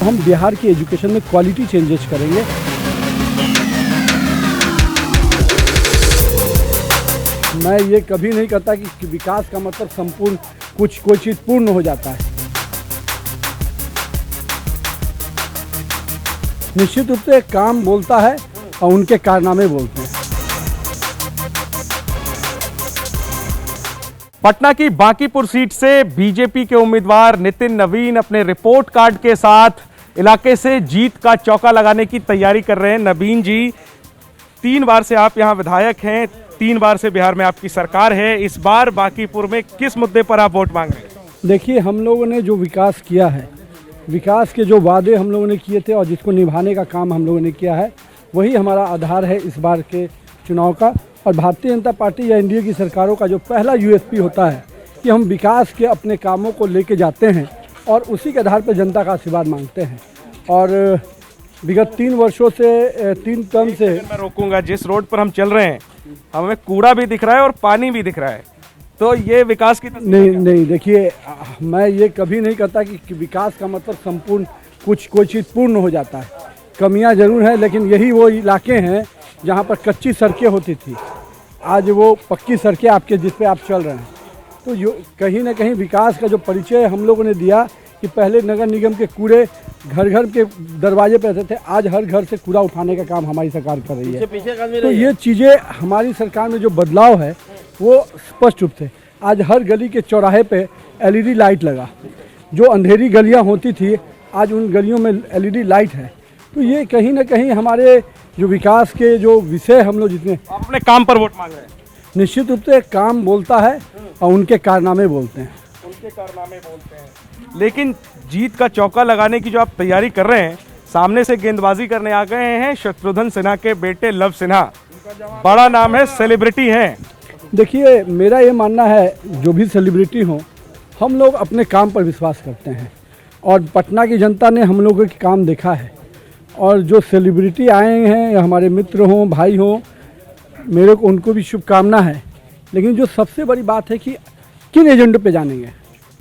हम बिहार की एजुकेशन में क्वालिटी चेंजेस करेंगे। मैं ये कभी नहीं कहता कि विकास का मतलब संपूर्ण कोई चीज़ पूर्ण हो जाता है। निश्चित रूप से काम बोलता है और उनके कारनामे बोलते हैं। पटना की बांकीपुर सीट से बीजेपी के उम्मीदवार नितिन नवीन अपने रिपोर्ट कार्ड के साथ इलाके से जीत का चौका लगाने की तैयारी कर रहे हैं। नवीन जी, 3 बार से आप यहां विधायक हैं, 3 बार से बिहार में आपकी सरकार है। इस बार बांकीपुर में किस मुद्दे पर आप वोट मांग रहे हैं? देखिए, हम लोगों ने जो विकास किया है, विकास के जो वादे हम लोगों ने किए थे और जिसको निभाने का काम हम लोगों ने किया है, वही हमारा आधार है इस बार के चुनाव का। और भारतीय जनता पार्टी या एनडीए की सरकारों का जो पहला यूएसपी होता है कि हम विकास के अपने कामों को लेके जाते हैं और उसी के आधार पर जनता का आशीर्वाद मांगते हैं। और विगत 3 वर्षों से 3 टर्म से मैं रोकूंगा, जिस रोड पर हम चल रहे हैं हमें कूड़ा भी दिख रहा है और पानी भी दिख रहा है, तो ये विकास की नहीं, देखिए, मैं ये कभी नहीं कहता कि विकास का मतलब संपूर्ण कोई चीज़ पूर्ण हो जाता है। कमियां जरूर हैं, लेकिन यही वो इलाके हैं जहां पर कच्ची सड़कें होती थी, आज वो पक्की सड़कें आपके जिस पे आप चल रहे हैं। तो कहीं ना कहीं विकास का जो परिचय हम लोगों ने दिया कि पहले नगर निगम के कूड़े घर घर के दरवाजे पे रहते थे, आज हर घर से कूड़ा उठाने का काम हमारी सरकार कर रही है। तो ये चीज़ें हमारी सरकार में जो बदलाव है वो स्पष्ट रूप से आज हर गली के चौराहे पे एलईडी लाइट लगा। जो अंधेरी गलियां होती थी, आज उन गलियों में एलईडी लाइट है। तो ये कहीं ना कहीं हमारे जो विकास के जो विषय हम लोग जितने अपने काम पर वोट मांग रहे हैं, निश्चित रूप से काम बोलता है और उनके कारनामे बोलते हैं। लेकिन जीत का चौका लगाने की जो आप तैयारी कर रहे हैं, सामने से गेंदबाजी करने आ गए हैं शत्रुघ्न सिन्हा के बेटे लव सिन्हा। बड़ा नाम है, सेलिब्रिटी हैं। देखिए, मेरा ये मानना है जो भी सेलिब्रिटी हो, हम लोग अपने काम पर विश्वास करते हैं और पटना की जनता ने हम लोगों के काम देखा है। और जो सेलिब्रिटी आए हैं या हमारे मित्र हों, भाई हों, मेरे को उनको भी शुभकामना है। लेकिन जो सबसे बड़ी बात है कि किन एजेंडे पे जानेंगे।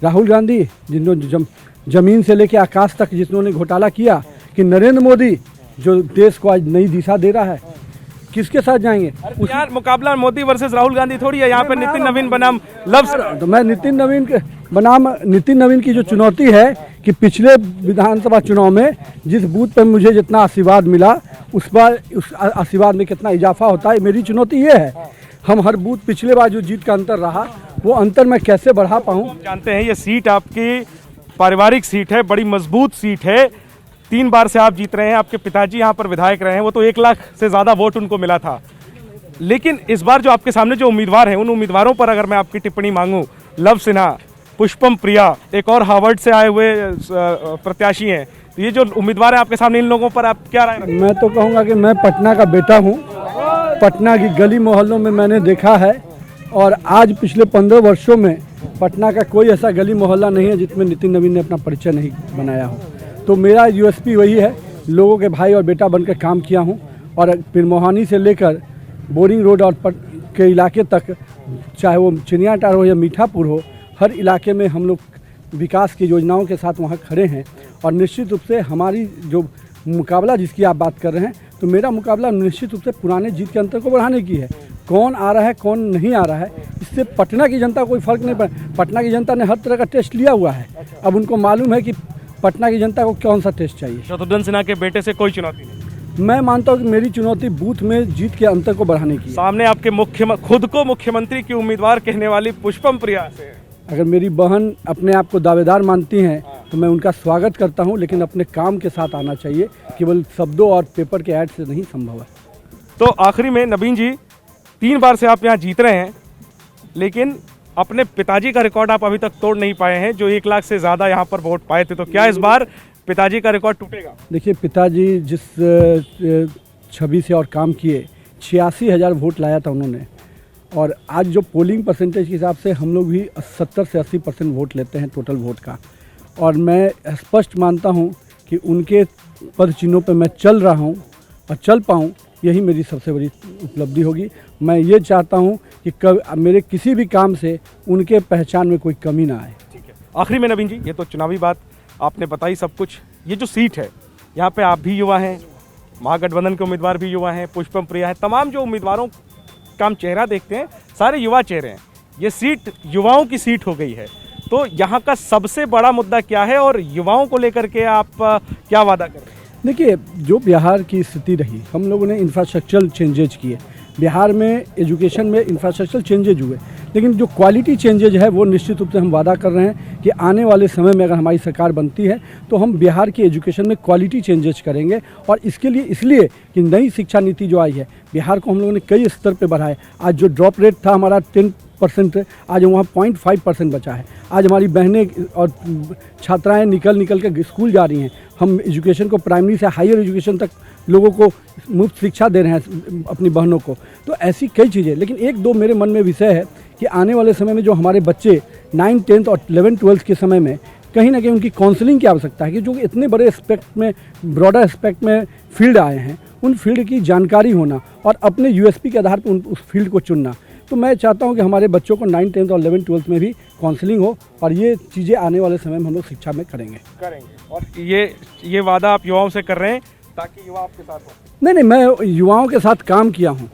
राहुल गांधी, जिन्होंने जमीन से लेकर आकाश तक जिन्होंने घोटाला किया, कि नरेंद्र मोदी जो देश को आज नई दिशा दे रहा है, किसके साथ जाएंगे? यार, मुकाबला मोदी वर्सेस राहुल गांधी थोड़ी है, यहाँ पे नितिन नवीन बनाम लव। तो मैं नितिन नवीन की जो चुनौती है कि पिछले विधानसभा चुनाव में जिस बूथ पर मुझे जितना आशीर्वाद मिला, उस बार उस आशीर्वाद में कितना इजाफा होता है, मेरी चुनौती ये है। हम हर बूथ पिछले बार जो जीत का अंतर रहा, वो अंतर मैं कैसे बढ़ा पाऊँ। जानते हैं ये सीट आपकी पारिवारिक सीट है, बड़ी मजबूत सीट है। 3 बार से आप जीत रहे हैं, आपके पिताजी यहाँ पर विधायक रहे हैं, वो तो 1 लाख से ज़्यादा वोट उनको मिला था। लेकिन इस बार जो आपके सामने जो उम्मीदवार हैं, उन उम्मीदवारों पर अगर मैं आपकी टिप्पणी मांगूं, लव सिन्हा, पुष्पम प्रिया, एक और हार्वर्ड से आए हुए प्रत्याशी हैं, तो ये जो उम्मीदवार हैं आपके सामने, इन लोगों पर आप क्या राय रखें? मैं तो कहूँगा कि मैं पटना का बेटा हूँ। पटना की गली मोहल्लों में मैंने देखा है और आज पिछले 15 वर्षों में पटना का कोई ऐसा गली मोहल्ला नहीं है जिसमें नितिन नवीन ने अपना परिचय नहीं बनाया हो। तो मेरा यूएसपी वही है, लोगों के भाई और बेटा बनकर काम किया हूँ। और पिरमोहानी से लेकर बोरिंग रोड और के इलाके तक, चाहे वो चिनियाटार हो या मीठापुर हो, हर इलाके में हम लोग विकास की योजनाओं के साथ वहाँ खड़े हैं। और निश्चित रूप से हमारी जो मुकाबला जिसकी आप बात कर रहे हैं, तो मेरा मुकाबला निश्चित रूप से पुराने जीत के अंतर को बढ़ाने की है। कौन आ रहा है, कौन नहीं आ रहा है, इससे पटना की जनता कोई फर्क नहीं पड़ा। पटना की जनता ने हर तरह का टेस्ट लिया हुआ है, अब उनको मालूम है कि पटना की जनता को कौन सा टेस्ट चाहिए। शत्रुघ्न सिन्हा के बेटे से कोई चुनौती नहीं? मैं मानता हूँ कि मेरी चुनौती बूथ में जीत के अंतर को बढ़ाने की है। सामने आपके खुद को मुख्यमंत्री की उम्मीदवार कहने वाली पुष्पम प्रिया से, अगर मेरी बहन अपने आप को दावेदार मानती हैं तो मैं उनका स्वागत करता हूं, लेकिन अपने काम के साथ आना चाहिए, केवल शब्दों और पेपर के ऐड से नहीं संभव है। तो आखिरी में नवीन जी, 3 बार से आप यहाँ जीत रहे हैं, लेकिन अपने पिताजी का रिकॉर्ड आप अभी तक तोड़ नहीं पाए हैं, जो 1 लाख से ज़्यादा यहाँ पर वोट पाए थे। तो क्या इस बार पिताजी का रिकॉर्ड टूटेगा? देखिए, पिताजी जिस छवि से और काम किए, 86,000 वोट लाया था उन्होंने। और आज जो पोलिंग परसेंटेज के हिसाब से हम लोग भी 70 से 80% वोट लेते हैं टोटल वोट का। और मैं स्पष्ट मानता हूं कि उनके पद चिन्हों पर मैं चल रहा हूं और चल पाऊं, यही मेरी सबसे बड़ी उपलब्धि होगी। मैं ये चाहता हूं कि मेरे किसी भी काम से उनके पहचान में कोई कमी ना आए। ठीक है, आखिरी में नवीन जी, ये तो चुनावी बात आपने बताई सब कुछ, ये जो सीट है, यहाँ पे आप भी युवा हैं, महागठबंधन के उम्मीदवार भी युवा हैं, पुष्पम प्रिया हैं, तमाम जो उम्मीदवारों का हम चेहरा देखते हैं सारे युवा चेहरे हैं। ये सीट युवाओं की सीट हो गई है, तो यहाँ का सबसे बड़ा मुद्दा क्या है और युवाओं को लेकर के आप क्या वादा कर रहे हैं? देखिए, जो बिहार की स्थिति रही, हम लोगों ने इंफ्रास्ट्रक्चरल चेंजेज किए, बिहार में एजुकेशन में इंफ्रास्ट्रक्चरल चेंजेज हुए, लेकिन जो क्वालिटी चेंजेज है वो निश्चित रूप से हम वादा कर रहे हैं कि आने वाले समय में अगर हमारी सरकार बनती है तो हम बिहार की एजुकेशन में क्वालिटी चेंजेज करेंगे। और इसके लिए इसलिए कि नई शिक्षा नीति जो आई है, बिहार को हम लोगों ने कई स्तर पे बढ़ाया। आज जो ड्रॉप रेट था हमारा 10%, आज वहाँ 0.5% बचा है। आज हमारी बहनें और छात्राएँ निकल के स्कूल जा रही हैं। हम एजुकेशन को प्राइमरी से हायर एजुकेशन तक लोगों को मुफ्त शिक्षा दे रहे हैं अपनी बहनों को। तो ऐसी कई चीज़ें, लेकिन एक दो मेरे मन में विषय है कि आने वाले समय में जो हमारे बच्चे 9, 10 और 11, 12 के समय में कहीं ना कहीं उनकी काउंसलिंग की आवश्यकता है कि जो इतने बड़े एस्पेक्ट में, ब्रॉडर एस्पेक्ट में फील्ड आए हैं, उन फील्ड की जानकारी होना और अपने यूएसपी के आधार पर उस फील्ड को चुनना। तो मैं चाहता हूं कि हमारे बच्चों को 9, 10 और 11, 12 में भी काउंसलिंग हो और ये चीज़ें आने वाले समय में हम लोग शिक्षा में करेंगे। और ये वादा आप युवाओं से कर रहे हैं ताकि युवा आपके साथ हो? नहीं, मैं युवाओं के साथ काम किया हूँ,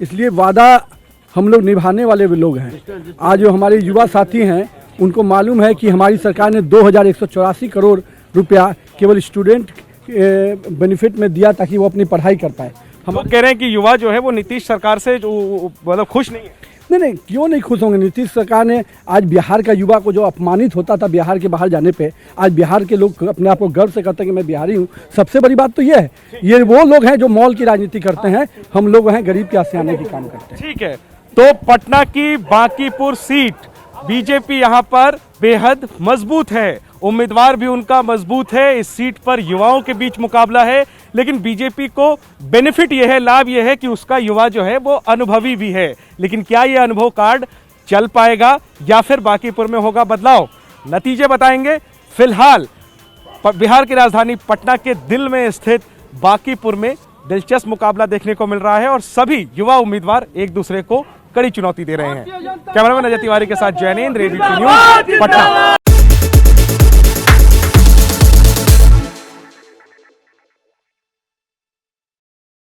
इसलिए वादा हम लोग निभाने वाले भी लोग हैं। आज जो हमारे युवा साथी हैं उनको मालूम है कि हमारी सरकार ने 2184 करोड़ रुपया केवल स्टूडेंट बेनिफिट में दिया ताकि वो अपनी पढ़ाई कर पाए। हम कह रहे हैं कि युवा जो है वो नीतीश सरकार से जो मतलब खुश नहीं है। नहीं, क्यों नहीं खुश होंगे। नीतीश सरकार ने आज बिहार का युवा को जो अपमानित होता था बिहार के बाहर जाने पे, आज बिहार के लोग अपने आप को गर्व से कहते हैं कि मैं बिहारी हूँ। सबसे बड़ी बात तो ये है, ये वो लोग हैं जो मॉल की राजनीति करते हैं, हम लोग हैं गरीब के आसियाने की काम करते हैं। ठीक है, तो पटना की बांकीपुर सीट बीजेपी यहाँ पर बेहद मजबूत है, उम्मीदवार भी उनका मजबूत है। इस सीट पर युवाओं के बीच मुकाबला है, लेकिन बीजेपी को बेनिफिट यह है, लाभ यह है कि उसका युवा जो है वो अनुभवी भी है। लेकिन क्या ये अनुभव कार्ड चल पाएगा या फिर बांकीपुर में होगा बदलाव? नतीजे बताएंगे। फिलहाल बिहार की राजधानी पटना के दिल में स्थित बांकीपुर में दिलचस्प मुकाबला देखने को मिल रहा है और सभी युवा उम्मीदवार एक दूसरे को कड़ी चुनौती दे रहे हैं। कैमरामैन अजय तिवारी के साथ जैनेन्द्र, एबीपी न्यूज़, पटना।